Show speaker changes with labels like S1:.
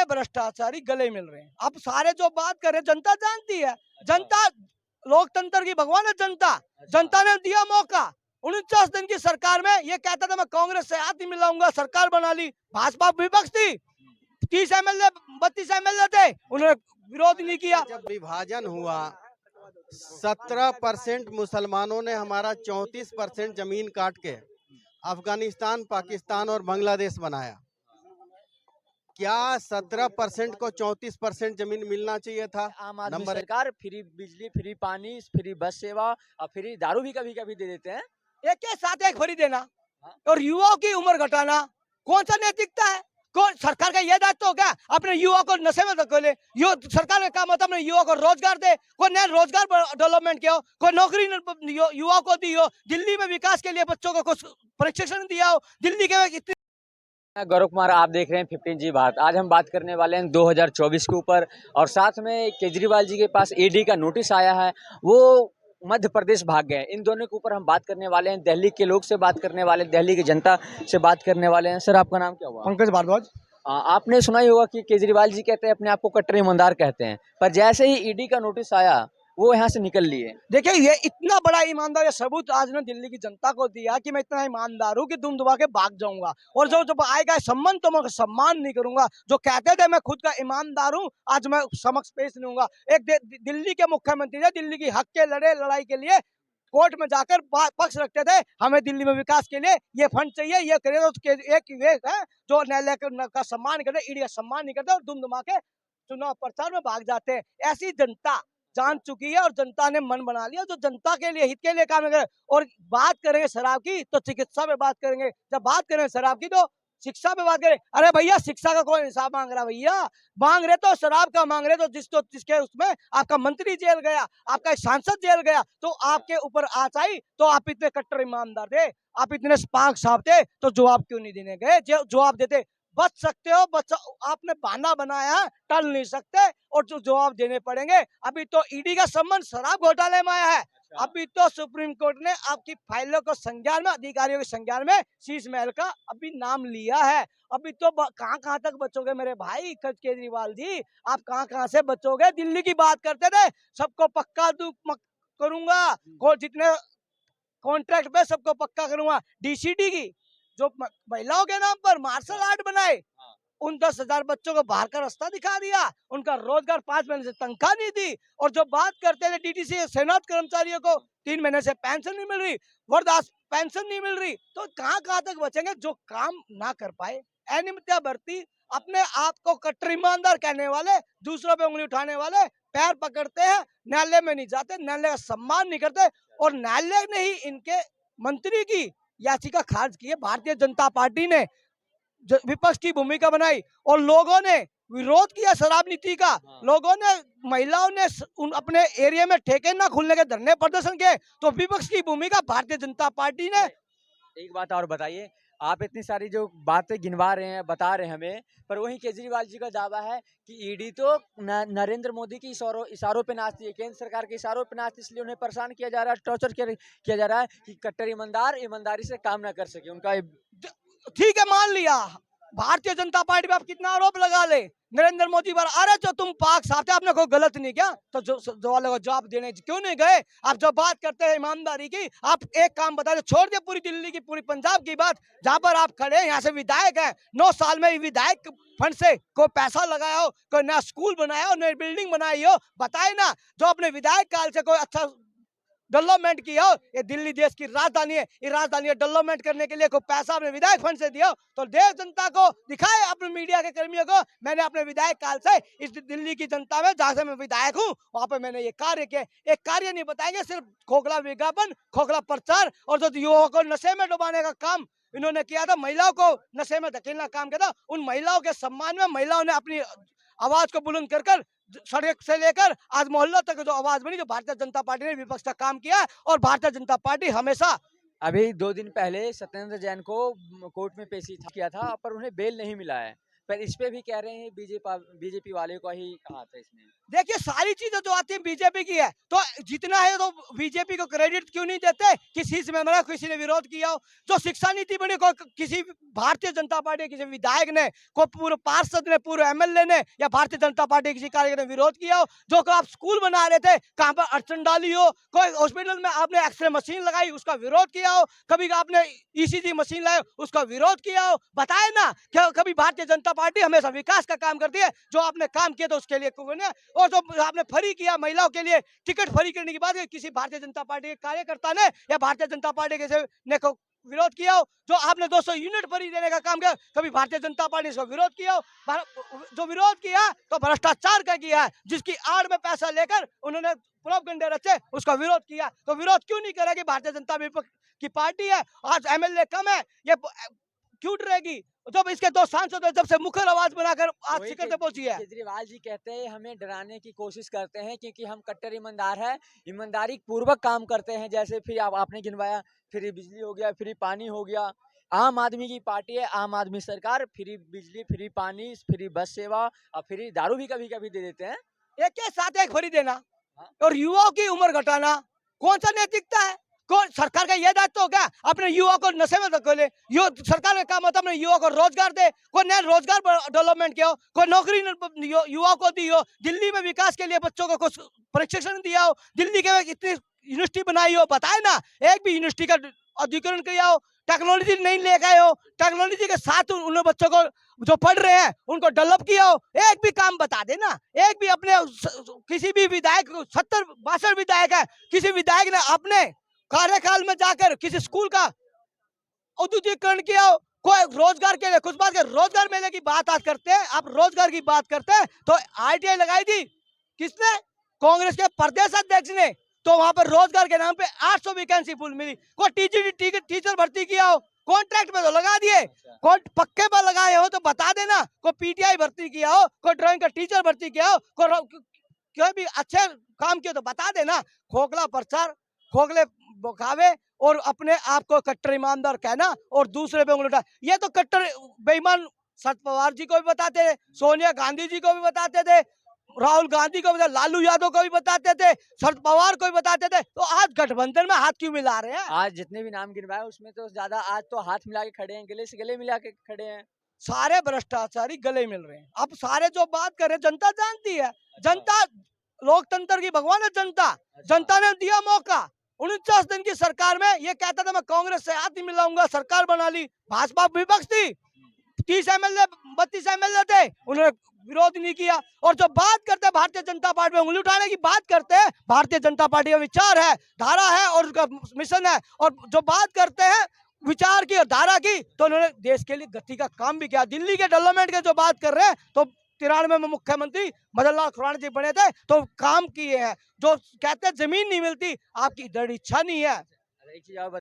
S1: भ्रष्टाचारी गले मिल रहे हैं। अब सारे जो बात कर रहे हैं जनता जानती है, जनता लोकतंत्र की भगवान है जनता। जनता ने दिया मौका 49 दिन की सरकार में, ये कहता था मैं कांग्रेस से हाथ ही मिलाऊंगा, सरकार बना ली। भाजपा विपक्ष थी, 30 एमएलए 32 एमएलए थे, उन्होंने विरोध नहीं किया।
S2: जब विभाजन हुआ 17% मुसलमानों ने हमारा 34% जमीन काट के अफगानिस्तान, पाकिस्तान और बांग्लादेश बनाया। क्या 17% को 34% जमीन मिलना चाहिए था?
S3: आम आदमी
S2: नंबर
S3: सरकार फ्री बिजली, फ्री पानी, फ्री बस सेवा और फ्री दारू भी कभी कभी दे देते हैं।
S1: एक के साथ एक फ्री देना और युवाओं की उम्र घटाना, कौन सा नैतिकता है? कौन सरकार का यह दायित्व हो क्या अपने युवा को नशे में धकेले? सरकार का काम होता है अपने युवा को रोजगार दे, कोई नया रोजगार डेवलपमेंट किया हो, कोई नौकरी युवा को दी हो, दिल्ली में विकास के लिए बच्चों को कुछ प्रशिक्षण दिया हो। दिल्ली के इतनी
S3: गौरव कुमार, आप देख रहे हैं 15 जी बात। आज हम बात करने वाले हैं 2024 के ऊपर और साथ में केजरीवाल जी के पास ईडी का नोटिस आया है, वो मध्य प्रदेश भाग गए। इन दोनों के ऊपर हम बात करने वाले हैं, दिल्ली के लोग से बात करने वाले हैं, दिल्ली की जनता से बात करने वाले हैं। सर, आपका नाम क्या हुआ?
S1: पंकज भारद्वाज।
S3: आपने सुना ही होगा कि केजरीवाल जी कहते हैं अपने आप को कट्टर ईमानदार कहते हैं, पर जैसे ही ईडी का नोटिस आया वो यहाँ से निकल लिए।
S1: देखिए, ये इतना बड़ा ईमानदार ये सबूत आज ने दिल्ली की जनता को दिया कि मैं इतना ईमानदार हूँ कि दुम दुबा के भाग जाऊंगा, और जो जब आएगा सम्मान तो मैं सम्मान नहीं करूंगा। जो कहते थे मैं खुद का ईमानदार हूँ, आज मैं समक्ष पेश नहीं होऊंगा। एक दिल्ली के मुख्यमंत्री ने दिल्ली की हक के लड़ाई के लिए कोर्ट में जाकर पक्ष रखते थे, हमें दिल्ली में विकास के लिए ये फंड चाहिए, ये करे। तो एक विवेक है जो न्यायालय का सम्मान करते, ईडी का सम्मान नहीं करते और दुम दुमा के चुनाव प्रचार में भाग जाते हैं। ऐसी जनता जान चुकी है और जनता ने मन बना लिया जो जनता के लिए, हित के लिए काम करे। और बात करेंगे शराब की तो चिकित्सा पे बात करेंगे, जब बात करेंगे शराब की तो शिक्षा पे बात करें। अरे भैया, शिक्षा का कौन हिसाब मांग रहा? भैया मांग रहे तो शराब का मांग रहे तो जिसके उसमें आपका मंत्री जेल गया, आपका सांसद जेल गया, तो आपके ऊपर आँच आई तो आप इतने कट्टर ईमानदार थे, आप इतने पाक साफ थे, तो जवाब क्यों नहीं देने गए? जवाब देते। बच सकते हो, आपने बहाना बनाया है, टल नहीं सकते और जो जवाब देने पड़ेंगे। अभी तो ईडी का संबंध शराब घोटाले में आया है। अभी तो सुप्रीम कोर्ट ने आपकी फाइलों को संज्ञान में, अधिकारियों के संज्ञान में शीश महल का अभी नाम लिया है। अभी तो कहां तक बचोगे मेरे भाई केजरीवाल जी? आप कहां से बचोगे? दिल्ली की बात करते थे, सबको पक्का करूंगा, जितने कॉन्ट्रैक्ट पे सबको पक्का करूंगा। डीसीडी की जो महिलाओं के नाम पर मार्शल आर्ट बनाए, उन 10,000 बच्चों को बाहर का रास्ता दिखा दिया, उनका रोजगार 5 महीने से तनख्वाह नहीं दी। और जो बात करते थे डीटीसी सेनात कर्मचारियों को 3 महीने से पेंशन नहीं मिल रही, वृद्धाश्रम पेंशन नहीं मिल रही, तो कहां तक बचेंगे जो काम ना कर पाए? अनियमितता बढ़ती, अपने आप को कट्टर ईमानदार कहने वाले, दूसरों पे उंगली उठाने वाले पैर पकड़ते हैं, न्यायालय में नहीं जाते, न्यायालय का सम्मान नहीं करते। और न्यायालय ने ही इनके मंत्री की याचिका खारिज की है। भारतीय जनता पार्टी ने विपक्ष की भूमिका बनाई और लोगों ने विरोध किया शराब नीति का। लोगों ने, महिलाओं ने अपने एरिया में ठेके ना खुलने के धरने प्रदर्शन किए, तो विपक्ष की भूमिका भारतीय जनता पार्टी ने।
S3: एक बात और बताइए, आप इतनी सारी जो बातें गिनवा रहे हैं, बता रहे हैं हमें, पर वहीं केजरीवाल जी का दावा है कि ईडी तो नरेंद्र मोदी की इशारों पे नाचती है, केंद्र सरकार के इशारों पे नाचती है, इसलिए उन्हें परेशान किया जा रहा है, टॉर्चर किया जा रहा है कि कट्टर ईमानदार ईमानदारी से काम ना कर सके। उनका
S1: ठीक है, मान लिया, भारतीय जनता पार्टी पे आप कितना आरोप लगा ले नरेंद्र मोदी पर, अरे जो तुम पाक साफ थे, आपने कोई गलत नहीं किया, तो जो वाले को जवाब देने क्यों नहीं गए? आप जो बात करते हैं ईमानदारी की, आप एक काम बता दो, छोड़ दे पूरी दिल्ली की, पूरी पंजाब की बात, जहां पर आप खड़े हैं, यहाँ से विधायक है, 9 साल में विधायक फंड से कोई पैसा लगाया हो, कोई नया स्कूल बनाया हो, नई बिल्डिंग बनाई हो, बताए ना। जो अपने विधायक काल से कोई अच्छा डेवलपमेंट किया हो, ये दिल्ली देश की राजधानी है, ये राजधानी डेवलपमेंट करने के लिए कोई पैसा अपने विधायक फंड से दिया हो, तो देश जनता को दिखाए, अपने मीडिया के कर्मियों को, मैंने अपने विधायक काल से इस दिल्ली की जनता में, जहां से मैं विधायक हूं, वहां पे मैंने ये कार्य किया। एक कार्य नहीं बताएंगे, सिर्फ खोखला विज्ञापन, खोखला प्रचार, और जो युवाओं को नशे में डुबाने का काम इन्होंने किया था, महिलाओं को नशे में धकेलना काम किया था, उन महिलाओं के सम्मान में महिलाओं ने अपनी आवाज को बुलंद कर सड़क से लेकर आज मोहल्लों तक जो आवाज बनी, जो भारतीय जनता पार्टी ने विपक्ष का काम किया। और भारतीय जनता पार्टी हमेशा,
S3: अभी 2 दिन पहले सत्येंद्र जैन को कोर्ट में पेशी किया था, पर उन्हें बेल नहीं मिला है, पर इस पे भी कह रहे हैं बीजेपी वाले को ही हाथ है इसमें।
S1: देखिए सारी चीजें जो आती है बीजेपी की है, तो जितना है तो बीजेपी को क्रेडिट क्यों नहीं देते? किसी से मेरा किसी ने विरोध किया हो, जो शिक्षा नीति बनी को किसी भारतीय जनता पार्टी के किसी विधायक ने, को पूर्व पार्षद ने, पूर्व एमएलए ने या भारतीय जनता पार्टी के किसी कार्यकर्ता ने विरोध किया हो? जो को आप स्कूल बना रहे थे, कहाँ पर अड़चन डाली हो, कोई हॉस्पिटल में आपने एक्सरे मशीन लगाई उसका विरोध किया हो, कभी आपने ईसीजी मशीन लाए उसका विरोध किया हो? बताए ना क्या कभी भारतीय जनता पार्टी हमेशा विकास का काम करती है। जो आपने काम किया तो उसके लिए और जो आपने फ्री किया महिलाओं के लिए टिकट फ्री करने की बात किसी भारतीय जनता पार्टी के कार्यकर्ता ने या भारतीय जनता पार्टी के ने को विरोध किया हो? जो आपने 200 यूनिट फ्री देने का काम किया कभी भारतीय जनता पार्टी ने इसका विरोध किया हो? जो विरोध किया तो भ्रष्टाचार का किया है, जिसकी आड़ में पैसा लेकर उन्होंने प्रोपगेंडा रचे उसका विरोध किया। तो विरोध क्यों नहीं करेगी भारतीय जनता की पार्टी है? आज एमएलए कम है, ये क्यों डरेगी? जब इसके 2 सांसद जब से मुखर आवाज बनाकर आज
S3: वही
S1: शिखर पे पहुंची है।
S3: केजरीवाल जी कहते हैं हमें डराने की कोशिश करते हैं क्योंकि हम कट्टर ईमानदार है, ईमानदारी पूर्वक काम करते हैं। जैसे फिर आपने गिनवाया, फ्री बिजली हो गया, फ्री पानी हो गया। आम आदमी की पार्टी है, आम आदमी सरकार, फ्री बिजली, फ्री पानी, फ्री बस सेवा और फ्री दारू भी कभी कभी दे देते हैं।
S1: एक के साथ एक फ्री देना
S3: हाँ।
S1: और युवाओं की उम्र घटाना कौन सा नैतिकता है? कौन सरकार का यह दायित्व हो क्या अपने युवा को नशे में धकेले? सरकार का काम होता है अपने युवा को रोजगार दे, कोई नया रोजगार डेवलपमेंट किया हो, कोई नौकरी युवा को दी हो, दिल्ली में विकास के लिए बच्चों को कुछ प्रशिक्षण दिया हो, दिल्ली के इतनी यूनिवर्सिटी बनाई हो, बताए ना एक भी यूनिवर्सिटी का अधिग्रहण किया हो, टेक्नोलॉजी नहीं ले गए हो, टेक्नोलॉजी के साथ उन बच्चों को जो पढ़ रहे हैं उनको डेवलप किया हो, एक भी काम बता देना। एक भी अपने किसी भी विधायक 70-62 विधायक है, किसी विधायक ने अपने कार्यकाल में जाकर किसी स्कूल का औद्योगिकरण किया हो, कोई रोजगार के लिए कुछ बात के रोजगार मेले की बात आज करते हैं आप, रोजगार की बात करते हैं तो आईटीआई लगाई थी किसने? कांग्रेस के प्रदेश अध्यक्ष ने। तो वहां पर रोजगार के नाम पे 800 वैकेंसी फुल मिली। कोई टीचर भर्ती किया हो, कॉन्ट्रैक्ट में तो लगा दिए, पक्के पर लगाए हो तो बता देना। कोई पीटीआई भर्ती किया हो, कोई ड्राइंग का टीचर भर्ती किया हो, कोई भी अच्छे काम किया तो बता देना। खोखला प्रचार, खोखले बखावे और अपने आप को कट्टर ईमानदार कहना और दूसरे पे उंगली उठा, ये तो कट्टर बेईमान शरद पवार जी को भी बताते थे, सोनिया गांधी जी को भी बताते थे, राहुल गांधी को भी, लालू यादव को भी बताते थे, शरद पवार को भी बताते थे। तो आज गठबंधन में हाथ क्यों मिला रहे हैं?
S3: आज जितने भी नाम गिनवाए उसमें तो ज्यादा आज तो हाथ मिला के खड़े हैं, गले से गले मिला के खड़े हैं।
S1: सारे भ्रष्टाचारी गले मिल रहे हैं। अब सारे जो बात कर रहे हैं जनता जानती है, जनता लोकतंत्र की भगवान है। जनता ने दिया मौका 49 दिन की सरकार में। ये कहता था मैं कांग्रेस से हाथ नहीं मिलाऊंगा, सरकार बना ली। भाजपा विपक्ष थी, 30 एमएलए 32 एमएलए थे, उन्होंने विरोध नहीं किया। और जो बात करते हैं भारतीय जनता पार्टी में उंगली उठाने की बात करते हैं, भारतीय जनता पार्टी का विचार है, धारा है और उसका मिशन है। और जो बात करते हैं विचार की और धारा की, तो उन्होंने देश के लिए गति का काम भी किया। दिल्ली के डेवलपमेंट के जो बात कर रहे हैं, तो 93 में मुख्यमंत्री मदन लाल खुराना जी बने थे तो काम किए हैं। जो कहते हैं जमीन नहीं मिलती, आपकी दृढ़ इच्छा नहीं है।
S3: एक चीज और